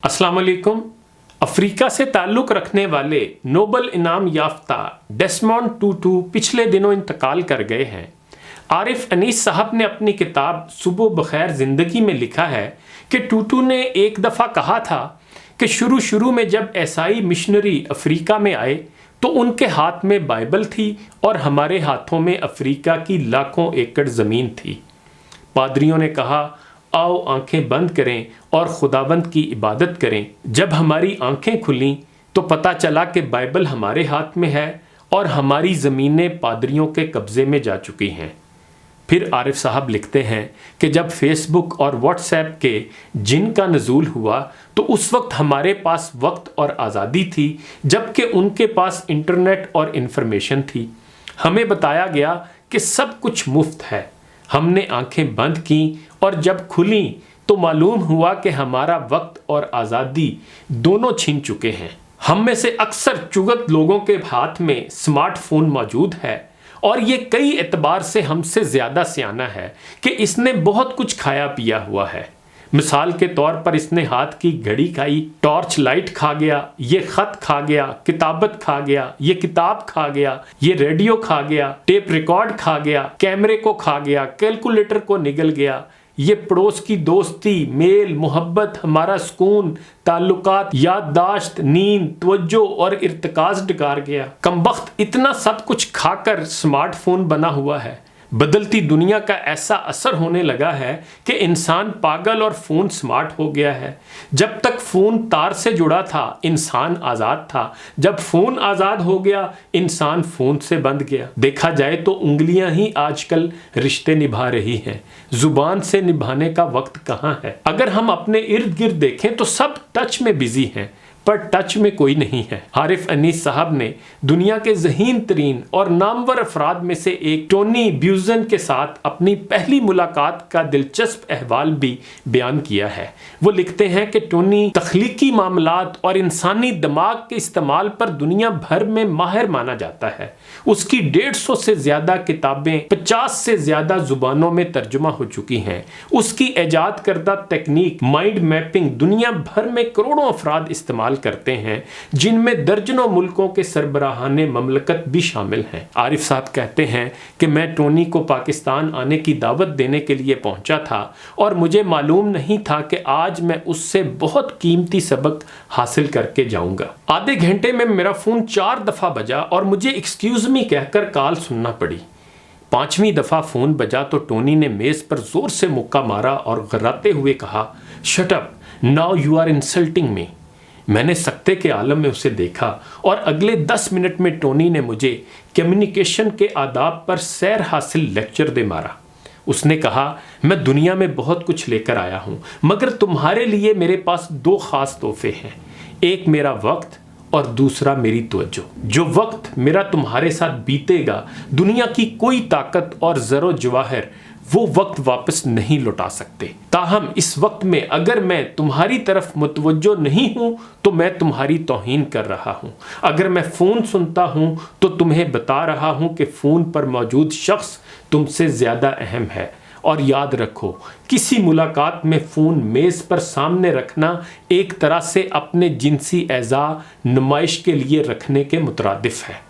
अस्सलाम वालेकुम। अफ्रीका से ताल्लुक़ रखने वाले नोबल इनाम याफ्ता डेस्मोंड टूटू पिछले दिनों इंतकाल कर गए हैं। आरिफ अनीस साहब ने अपनी किताब सुबह बखैर ज़िंदगी में लिखा है कि टूटू ने एक दफ़ा कहा था कि शुरू में जब ईसाई मिशनरी अफ्रीका में आए तो उनके हाथ में बाइबल थी और हमारे हाथों में अफ्रीका की लाखों एकड़ ज़मीन थी। पादरियों ने कहा, आओ आंखें बंद करें और खुदाबंद की इबादत करें। जब हमारी आंखें खुलीं तो पता चला कि बाइबल हमारे हाथ में है और हमारी ज़मीनें पादरियों के कब्ज़े में जा चुकी हैं। फिर आरिफ साहब लिखते हैं कि जब फेसबुक और व्हाट्सएप के जिन का नज़ूल हुआ तो उस वक्त हमारे पास वक्त और आज़ादी थी, जबकि उनके पास इंटरनेट और इन्फॉर्मेशन थी। हमें बताया गया कि सब कुछ मुफ्त है। हमने आंखें बंद की और जब खुली तो मालूम हुआ कि हमारा वक्त और आज़ादी दोनों छीन चुके हैं। हम में से अक्सर चुगत लोगों के हाथ में स्मार्टफोन मौजूद है और ये कई एतबार से हमसे ज़्यादा सियाना है कि इसने बहुत कुछ खाया पिया हुआ है। मिसाल के तौर पर इसने हाथ की घड़ी खाई, टॉर्च लाइट खा गया, ये ख़त खा गया, किताबत खा गया, ये किताब खा गया, ये रेडियो खा गया, टेप रिकॉर्ड खा गया, कैमरे को खा गया, कैलकुलेटर को निगल गया, ये पड़ोस की दोस्ती, मेल, मोहब्बत, हमारा सुकून, ताल्लुकात, याददाश्त, नींद, तवज्जो और इर्तिकाज़ डकार गया। कमबख्त इतना सब कुछ खाकर स्मार्टफोन बना हुआ है। बदलती दुनिया का ऐसा असर होने लगा है कि इंसान पागल और फ़ोन स्मार्ट हो गया है। जब तक फ़ोन तार से जुड़ा था इंसान आज़ाद था, जब फ़ोन आज़ाद हो गया इंसान फ़ोन से बंध गया। देखा जाए तो उंगलियां ही आजकल रिश्ते निभा रही हैं, ज़ुबान से निभाने का वक्त कहाँ है। अगर हम अपने इर्द गिर्द देखें तो सब टच में बिजी हैं पर टच में कोई नहीं है। आरिफ अनीस साहब ने दुनिया के ज़हीन तरीन और नामवर अफराद में से एक टोनी ब्यूजन के साथ अपनी पहली मुलाकात का दिलचस्प अहवाल भी बयान किया है। वो लिखते हैं कि टोनी तख्लीकी मामलात और इंसानी दिमाग के इस्तेमाल पर दुनिया भर में माहिर माना जाता है। उसकी 150 से ज़्यादा किताबें 50 से ज़्यादा ज़ुबानों में तर्जुमा हो चुकी हैं। उसकी ईजाद करदा तकनीक माइंड मैपिंग दुनिया भर में करोड़ों अफराद इस्तेमाल करते हैं, जिनमें दर्जनों मुल्कों के सरबराहाने ममलकत भी शामिल हैं। आरिफ साहब कहते हैं कि मैं टोनी को पाकिस्तान आने की दावत देने के लिए पहुंचा था और मुझे मालूम नहीं था कि आज मैं उससे बहुत कीमती सबक हासिल करके जाऊंगा। आधे घंटे में मेरा फ़ोन 4 दफ़ा बजा और मुझे एक्सक्यूज़ मी कहकर कॉल सुनना पड़ी। 5वीं दफ़ा फ़ोन बजा तो टोनी ने मेज़ पर ज़ोर से मुक्का मारा और घर्राते हुए कहा, shut up, now you are insulting me. मैंने सकते के आलम में उसे देखा और अगले 10 मिनट में टोनी ने मुझे कम्युनिकेशन के आदाब पर सैर हासिल लेक्चर दे मारा। उसने कहा, मैं दुनिया में बहुत कुछ लेकर आया हूँ, मगर तुम्हारे लिए मेरे पास 2 ख़ास तोहफे हैं। एक मेरा वक्त और दूसरा मेरी तवज्जो। जो वक्त मेरा तुम्हारे साथ बीतेगा, दुनिया की कोई ताकत और ज़रो जवाहर वो वक्त वापस नहीं लौटा सकते। ताहम इस वक्त में अगर मैं तुम्हारी तरफ मुतवज्जो नहीं हूँ तो मैं तुम्हारी तौहीन कर रहा हूँ। अगर मैं फ़ोन सुनता हूँ तो तुम्हें बता रहा हूँ कि फ़ोन पर मौजूद शख्स तुमसे ज़्यादा अहम है। और याद रखो, किसी मुलाकात में फ़ोन मेज़ पर सामने रखना एक तरह से अपने जिनसी एज़ा नुमाइश के लिए रखने के मुतरादिफ है।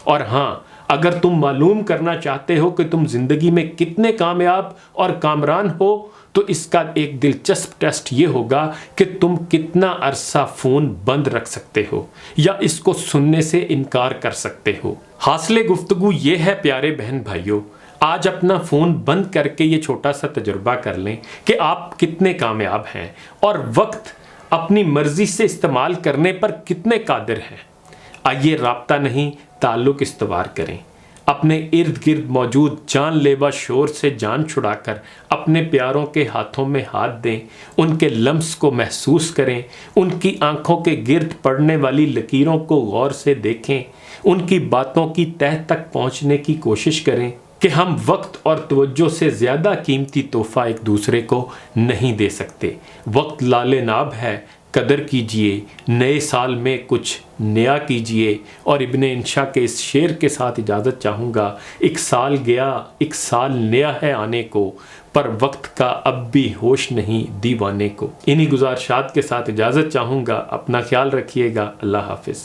और हाँ, अगर तुम मालूम करना चाहते हो कि तुम ज़िंदगी में कितने कामयाब और कामरान हो तो इसका एक दिलचस्प टेस्ट ये होगा कि तुम कितना अरसा फ़ोन बंद रख सकते हो या इसको सुनने से इनकार कर सकते हो। हासिले गुफ्तगू ये है प्यारे बहन भाइयों, आज अपना फ़ोन बंद करके ये छोटा सा तजुर्बा कर लें कि आप कितने कामयाब हैं और वक्त अपनी मर्ज़ी से इस्तेमाल करने पर कितने कादिर हैं। आइए राब्ता नहीं ताल्लुक़ इस्तवार करें। अपने इर्द गिर्द मौजूद जानलेवा शोर से जान छुड़ाकर अपने प्यारों के हाथों में हाथ दें, उनके लम्स को महसूस करें, उनकी आंखों के गिर्द पड़ने वाली लकीरों को गौर से देखें, उनकी बातों की तह तक पहुंचने की कोशिश करें कि हम वक्त और तवज्जो से ज़्यादा कीमती तोहफ़ा एक दूसरे को नहीं दे सकते। वक्त लाले नाब है, कदर कीजिए, नए साल में कुछ नया कीजिए। और इब्ने इंशा के इस शेर के साथ इजाज़त चाहूँगा, एक साल गया, एक साल नया है आने को, پر وقت کا اب بھی ہوش نہیں دیوانے کو۔ انہی گزارشات کے ساتھ اجازت چاہوں گا، اپنا خیال رکھیے گا، اللہ حافظ۔